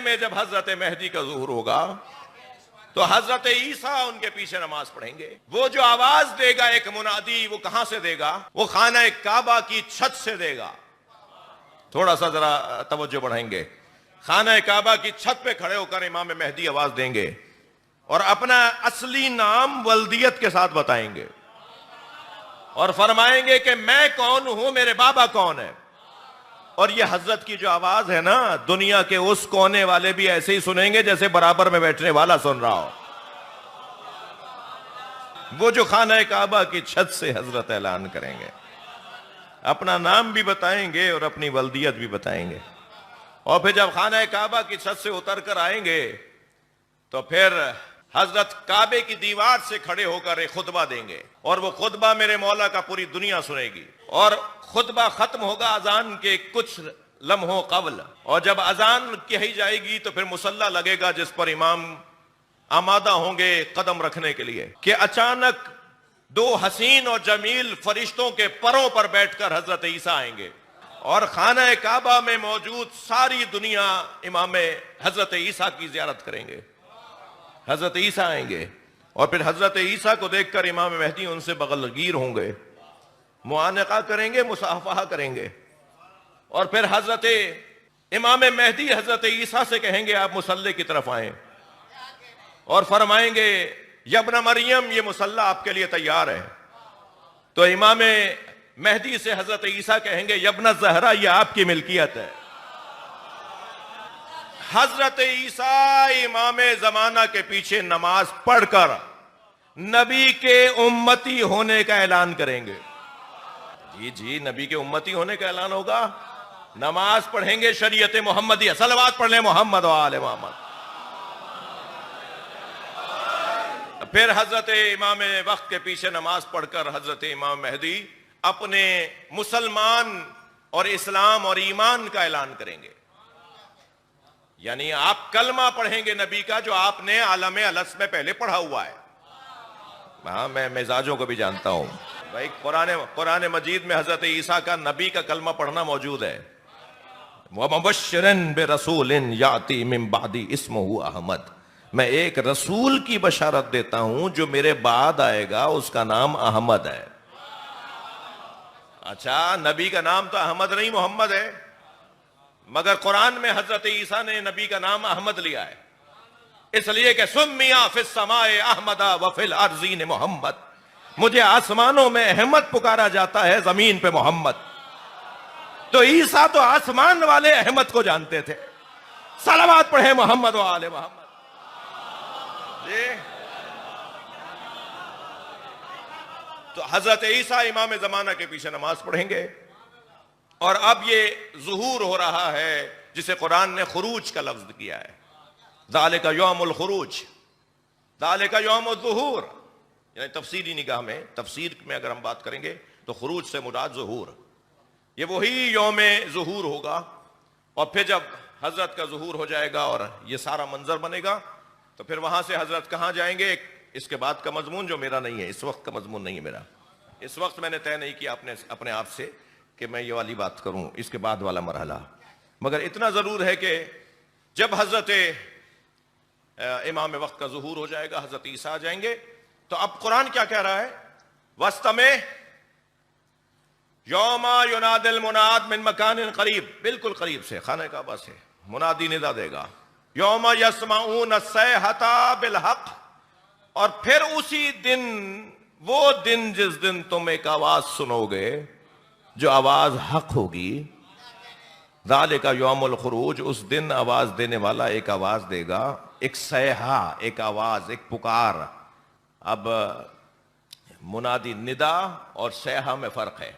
में जब हजरत मेहदी का ज़ुहूर होगा तो हजरत ईसा उनके पीछे नमाज पढ़ेंगे। वो जो आवाज देगा एक मुनादी, वो कहां से देगा? वो खाना काबा की छत से देगा। थोड़ा सा जरा तवज्जो बढ़ाएंगे। खाना काबा की छत पे खड़े होकर इमाम मेहदी आवाज देंगे और अपना असली नाम वल्दियत के साथ बताएंगे और फरमाएंगे कि मैं कौन हूं, मेरे बाबा कौन है। और ये हजरत की जो आवाज है ना, दुनिया के उस कोने वाले भी ऐसे ही सुनेंगे जैसे बराबर में बैठने वाला सुन रहा हो। वो जो खाना काबा की छत से हजरत ऐलान करेंगे, अपना नाम भी बताएंगे और अपनी वल्दियत भी बताएंगे। और फिर जब खाना काबा की छत से उतर कर आएंगे तो फिर हजरत काबे की दीवार से खड़े होकर एक खुतबा देंगे और वो खुतबा मेरे मौला का पूरी दुनिया सुनेगी। और खुतबा खत्म होगा अजान के कुछ लम्हों कबल, और जब अजान कही जाएगी तो फिर मुसल्ला लगेगा जिस पर इमाम आमादा होंगे कदम रखने के लिए कि अचानक दो हसीन और जमील फरिश्तों के परों पर बैठकर हजरत ईसा आएंगे और खाना काबा में मौजूद सारी दुनिया इमाम हजरत ईसा की जियारत करेंगे। हजरत ईसा आएंगे और फिर हजरत ईसा को देखकर इमाम मेहदी उनसे बगलगीर होंगे, मुआनका करेंगे, मुसाफहा करेंगे। और फिर हजरत इमाम मेहदी हजरत ईसा से कहेंगे आप मुसल्ले की तरफ आए और फरमाएंगे यब्न मरियम, ये मुसल्ला आपके लिए तैयार है। तो इमाम मेहदी से हजरत ईसा कहेंगे यब्न ज़हरा, ये आपकी मिल्कियत है। हजरत ईसा इमाम जमाना के पीछे नमाज पढ़कर नबी के उम्मती होने का ऐलान करेंगे। जी जी, नबी के उम्मती होने का ऐलान होगा। नमाज पढ़ेंगे शरीयत मोहम्मदी, सलवात पढ़ ले मोहम्मद व आले मोहम्मद। फिर हजरत इमाम वक्त के पीछे नमाज पढ़कर हजरत इमाम मेहदी अपने मुसलमान और इस्लाम और ईमान का ऐलान करेंगे। यानी आप कलमा पढ़ेंगे नबी का जो आपने आलम अलस में पहले पढ़ा हुआ है। हाँ, मैं मिजाजों को भी जानता हूं भाई। कुरान मजीद में हजरत ईसा का नबी का कलमा पढ़ना मौजूद है। व मुबश्शिरन बिरसूलिन याती मिन बादी इस्मुहु अहमद, मैं एक रसूल की बशारत देता हूं जो मेरे बाद आएगा, उसका नाम अहमद है। अच्छा, नबी का नाम तो अहमद नहीं मोहम्मद है, मगर कुरान में हजरत ईसा ने नबी का नाम अहमद लिया है इसलिए कि सुम्मिया फिस समाए अहमदा व फिल अर्ज़ीन मोहम्मद, मुझे आसमानों में अहमद पुकारा जाता है, जमीन पे मोहम्मद। तो ईसा तो आसमान वाले अहमद को जानते थे। सलावत पढ़े मोहम्मद व आले मोहम्मद। तो हजरत ईसा इमाम जमाना के पीछे नमाज पढ़ेंगे और अब ये ज़ुहूर हो रहा है जिसे कुरान ने खुरूज का लफ्ज किया है। ज़ालिका यौमुल खुरूज, ज़ालिका यौमुल ज़ुहूर। यानी तफसीरी निगाह में, तफसीर में अगर हम बात करेंगे तो खुरूज से मुराद ज़ुहूर, ये वही यौम ज़ुहूर होगा। और फिर जब हजरत का ज़ुहूर हो जाएगा और ये सारा मंजर बनेगा तो फिर वहां से हजरत कहां जाएंगे, इसके बाद का मजमून जो मेरा नहीं है, इस वक्त का मजमून नहीं है मेरा। इस वक्त मैंने तय नहीं किया अपने आप से कि मैं ये वाली बात करूं, इसके बाद वाला मरहला। मगर इतना जरूर है कि जब हजरत इमाम वक्त का ज़ुहूर हो जाएगा, हजरत ईसा आ जाएंगे, तो अब कुरान क्या कह रहा है? वस्त में यौमा युनादिल मुनाद मिन मकानिन करीब, बिल्कुल करीब से, खाने काबा से मुनादी निदा देगा। यौमा यस्माऊन सैहता बिल हक, और फिर उसी दिन, वो दिन जिस दिन तुम एक आवाज सुनोगे जो आवाज हक होगी। ज़ालिका यौमुल खुरूज, उस दिन आवाज देने वाला एक आवाज देगा, एक सैहा, एक आवाज, एक पुकार। अब मुनादी निदा और सैहा में फर्क है।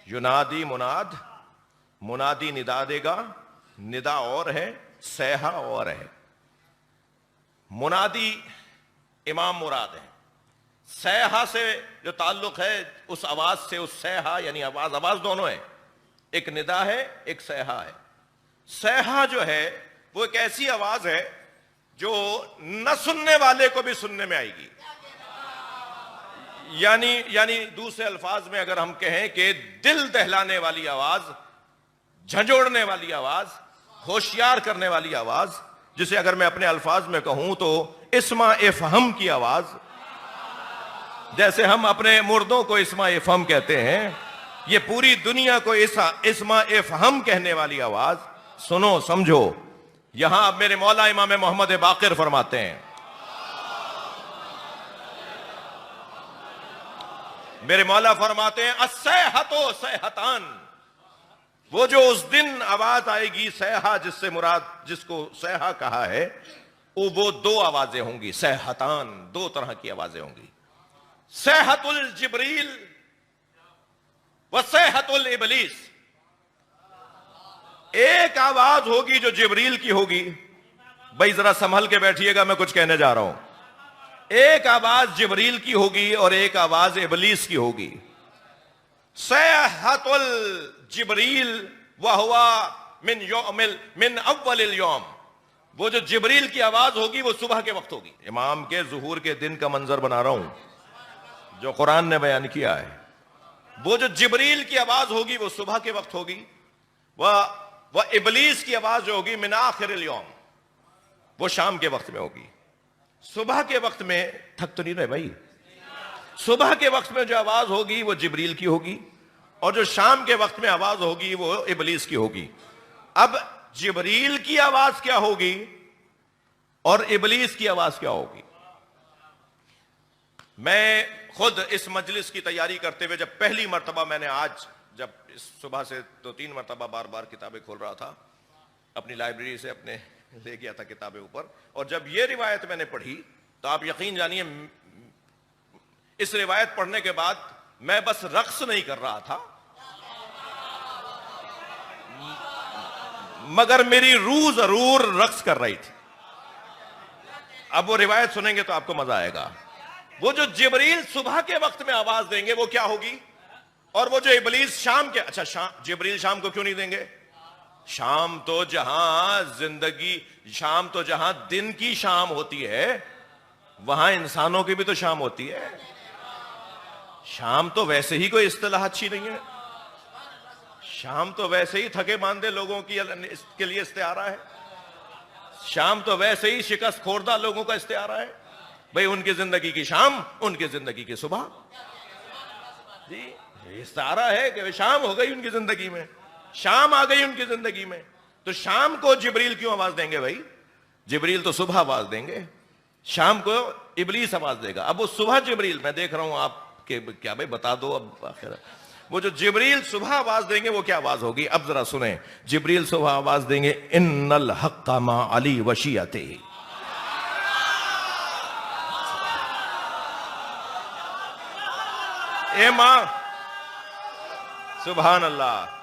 युनादी मुनाद, मुनादी निदा देगा, निदा और है, सैहा और है। मुनादी इमाम मुराद है, सैहा से जो ताल्लुक है उस आवाज से, उस सैहा यानी आवाज, आवाज दोनों है, एक निदा है, एक सैहा है। सैहा जो है वो एक ऐसी आवाज है जो न सुनने वाले को भी सुनने में आएगी। यानी दूसरे अल्फाज में अगर हम कहें कि दिल दहलाने वाली आवाज, झंझोड़ने वाली आवाज, होशियार करने वाली आवाज, जिसे अगर मैं अपने अल्फाज में कहूं तो इस्मा इफहम की आवाज। जैसे हम अपने मुर्दों को इस्मा इफहम कहते हैं, ये पूरी दुनिया को इस्मा इफहम कहने वाली आवाज। सुनो समझो, यहां अब मेरे मौला इमाम मोहम्मद बाकिर फरमाते हैं, मेरे मौला फरमाते हैं अस्सैहतो सैहतान, वो जो उस दिन आवाज आएगी सैहा, जिससे मुराद जिसको सैहा कहा है, वो दो आवाजें होंगी, सैहतान, दो तरह की आवाजें होंगी। सैहतुल जिब्रील व सैहतुल इबलीस। एक आवाज होगी जो जिब्रील की होगी, भाई जरा संभल के बैठिएगा, मैं कुछ कहने जा रहा हूं। एक आवाज जिब्रील की होगी और एक आवाज इबलीस की होगी। सैहतुल जिब्रील वहुवा मिन अव्वलिल यौम, वो जो जिब्रील की आवाज होगी वो सुबह के वक्त होगी। इमाम के ज़ुहूर के दिन का मंजर बना रहा हूं जो कुरान ने बयान किया है। वो जो जिब्रील की आवाज होगी वो सुबह के वक्त होगी। वह इबलीस की आवाज जो होगी मिन आखिरिल यौम, वो शाम के वक्त में होगी। सुबह के वक्त में, थक तो नहीं रहे भाई, सुबह के वक्त में जो आवाज होगी वो जिब्रील की होगी और जो शाम के वक्त में आवाज होगी वो इबलीस की होगी। अब जिब्रील की आवाज क्या होगी और इबलीस की आवाज क्या होगी? मैं खुद इस मजलिस की तैयारी करते हुए जब पहली मर्तबा मैंने आज, जब इस सुबह से 2-3 मर्तबा बार बार किताबें खोल रहा था, अपनी लाइब्रेरी से अपने ले गया था किताबें ऊपर, और जब ये रिवायत मैंने पढ़ी तो आप यकीन जानिए, इस रिवायत पढ़ने के बाद मैं बस रक्स नहीं कर रहा था, मगर मेरी रूह जरूर रक्स कर रही थी। अब वो रिवायत सुनेंगे तो आपको मजा आएगा। वो जो जिब्रील सुबह के वक्त में आवाज देंगे वो क्या होगी, और वो जो इबलीस शाम के, अच्छा जिब्रील शाम को क्यों नहीं देंगे? शाम तो जहां दिन की शाम होती है, वहां इंसानों की भी तो शाम होती है। शाम तो वैसे ही कोई इस्तिलाह अच्छी नहीं है, शाम तो वैसे ही थके मांदे लोगों के लिए इस्तिआरा है, शाम तो वैसे ही शिकस्त खोरदा लोगों का इस्तिआरा है। भाई उनकी जिंदगी की शाम, उनकी जिंदगी की सुबह, जी इस्तिआरा है कि शाम हो गई उनकी जिंदगी में, शाम आ गई उनकी जिंदगी में। तो शाम को जिब्रील क्यों आवाज देंगे भाई? जिब्रील तो सुबह आवाज देंगे, शाम को इबलीस आवाज देगा। अब वो सुबह जिब्रील, मैं देख रहा हूं आपके क्या भाई बता दो अब आखिर, वो जो जिब्रील सुबह आवाज देंगे वो क्या आवाज होगी? अब जरा सुने, जिब्रील सुबह आवाज देंगे इन्नल हक्का मा अली वशियते। ए मां, सुभान अल्लाह।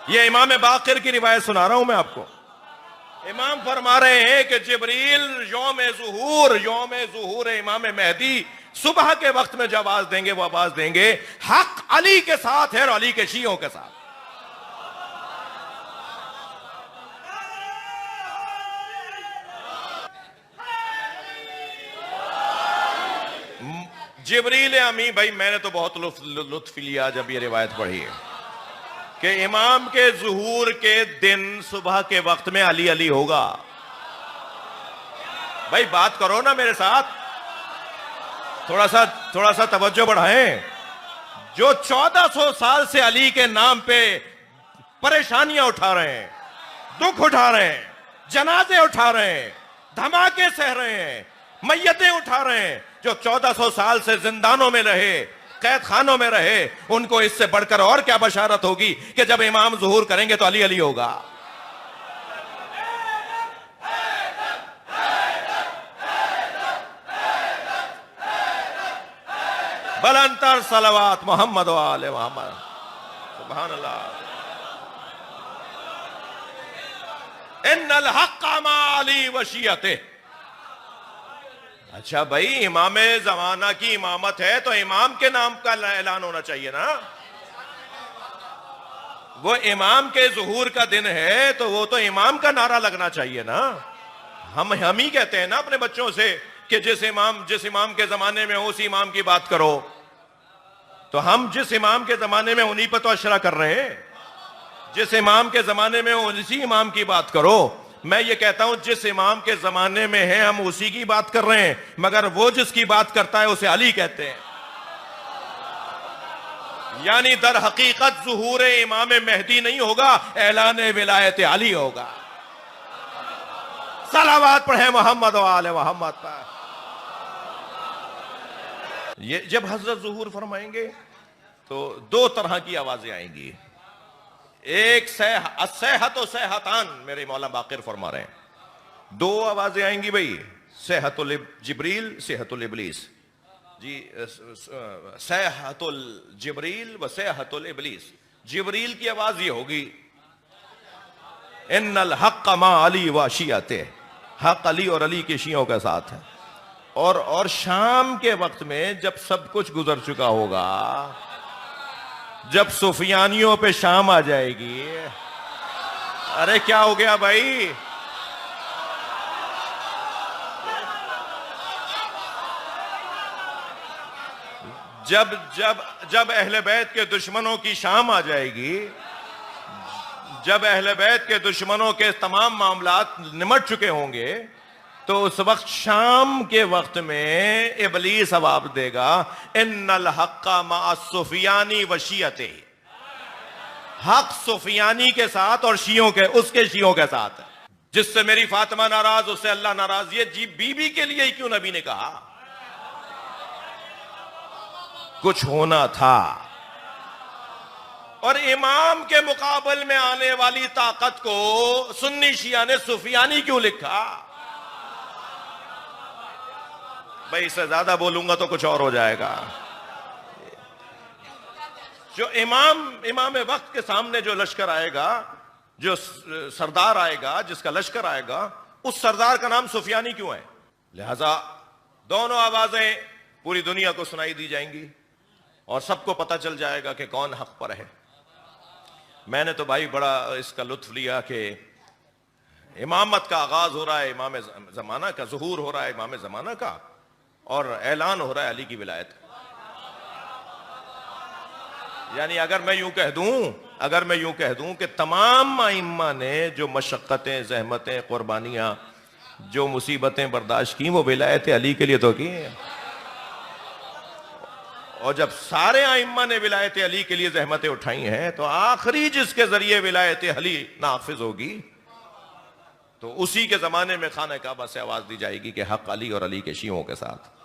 ये इमाम बाकिर की रिवायत सुना रहा हूं मैं आपको। इमाम फरमा रहे हैं कि जिब्रील यौम ज़ुहूर इमाम मेहदी सुबह के वक्त में जब आवाज देंगे, वो आवाज देंगे हक अली के साथ है और अली के शियों के साथ। जिब्रील अमी, भाई मैंने तो बहुत लुत्फ लिया जब ये रिवायत पढ़ी है कि इमाम के ज़ुहूर के दिन सुबह के वक्त में अली अली होगा। भाई बात करो ना मेरे साथ, थोड़ा सा तवज्जो बढ़ाएं। जो 1400 साल से अली के नाम पे परेशानियां उठा रहे हैं, दुख उठा रहे हैं, जनाजे उठा रहे हैं, धमाके सह रहे हैं, मैयतें उठा रहे हैं, जो 1400 साल से जिंदानों में रहे, कैद खानों में रहे, उनको इससे बढ़कर और क्या बशारत होगी कि जब इमाम ज़ुहूर करेंगे तो अली अली होगा। बलंतर सलवात मोहम्मद वाले मोहम्मद, सुभान अल्लाह। इन्नल हक्का मा अली वशियते। अच्छा भाई, इमाम जमाना की इमामत है तो इमाम के नाम का ऐलान होना चाहिए ना। वो इमाम के ज़ुहूर का दिन है तो वो तो इमाम का नारा लगना चाहिए ना। हम ही कहते हैं ना अपने बच्चों से कि जिस इमाम के जमाने में हो उस इमाम की बात करो। तो हम जिस इमाम के जमाने में उन्हीं पर तो अशरा कर रहे हैं। जिस इमाम के जमाने में उसी इमाम की बात करो। मैं ये कहता हूं जिस इमाम के जमाने में है हम उसी की बात कर रहे हैं, मगर वो जिसकी बात करता है उसे अली कहते हैं। यानी दर हकीकत ज़ुहूर इमाम मेहदी नहीं होगा, ऐलान विलायत अली होगा। सलावत पढ़े मोहम्मद व आले मोहम्मद पर। ये जब हजरत ज़ुहूर फरमाएंगे तो दो तरह की आवाजें आएंगी। एक सेहत सेहतान, मेरे मौला बाकिर फरमा रहे हैं, दो आवाजें आएंगी भाई, सेहतुल जिब्रील सेहतुल इब्लीस जी। सेहतुल जिब्रील व सेहतुल इब्लीस। जिब्रील की आवाज ये होगी, इन्नल हक़ मा अली व शियते, हक अली और अली के शियों के साथ है। और शाम के वक्त में जब सब कुछ गुजर चुका होगा, जब सुफियानियों पे शाम आ जाएगी। अरे क्या हो गया भाई? जब जब जब अहले बैत के दुश्मनों की शाम आ जाएगी, जब अहले बैत के दुश्मनों के तमाम मामलात निमट चुके होंगे, तो उस वक्त शाम के वक्त में इबलीस जवाब देगा, इन्नल हक्का मा सुफियानी व शियते, हक सुफियानी के साथ और शियों के, उसके शियों के साथ है। जिससे मेरी फातिमा नाराज उससे अल्लाह नाराज। ये जी बीबी के लिए ही क्यों नबी ने कहा? कुछ होना था। और इमाम के मुकाबले में आने वाली ताकत को सुन्नी शिया ने सुफियानी क्यों लिखा? भाई इससे ज्यादा बोलूंगा तो कुछ और हो जाएगा। जो इमाम वक्त के सामने जो लश्कर आएगा, जो सरदार आएगा, जिसका लश्कर आएगा, उस सरदार का नाम सुफियानी क्यों है? लिहाजा दोनों आवाजें पूरी दुनिया को सुनाई दी जाएंगी और सबको पता चल जाएगा कि कौन हक पर है। मैंने तो भाई बड़ा इसका लुत्फ लिया कि इमामत का आगाज हो रहा है इमाम जमाना का, ज़ुहूर हो रहा है इमाम जमाना का, और ऐलान हो रहा है अली की विलायत। यानी अगर मैं यूं कह दूं कि तमाम आइम्मा ने जो मशक्क़तें, ज़हमतें, कुर्बानियां, जो मुसीबतें बर्दाश्त की, वो विलायत अली के लिए तो की। और जब सारे आइम्मा ने विलायत अली के लिए ज़हमतें उठाई हैं, तो आखिरी जिसके जरिए विलायत अली नाफिज होगी, तो उसी के जमाने में खाना काबा से आवाज दी जाएगी कि हक अली और अली के शियों के साथ।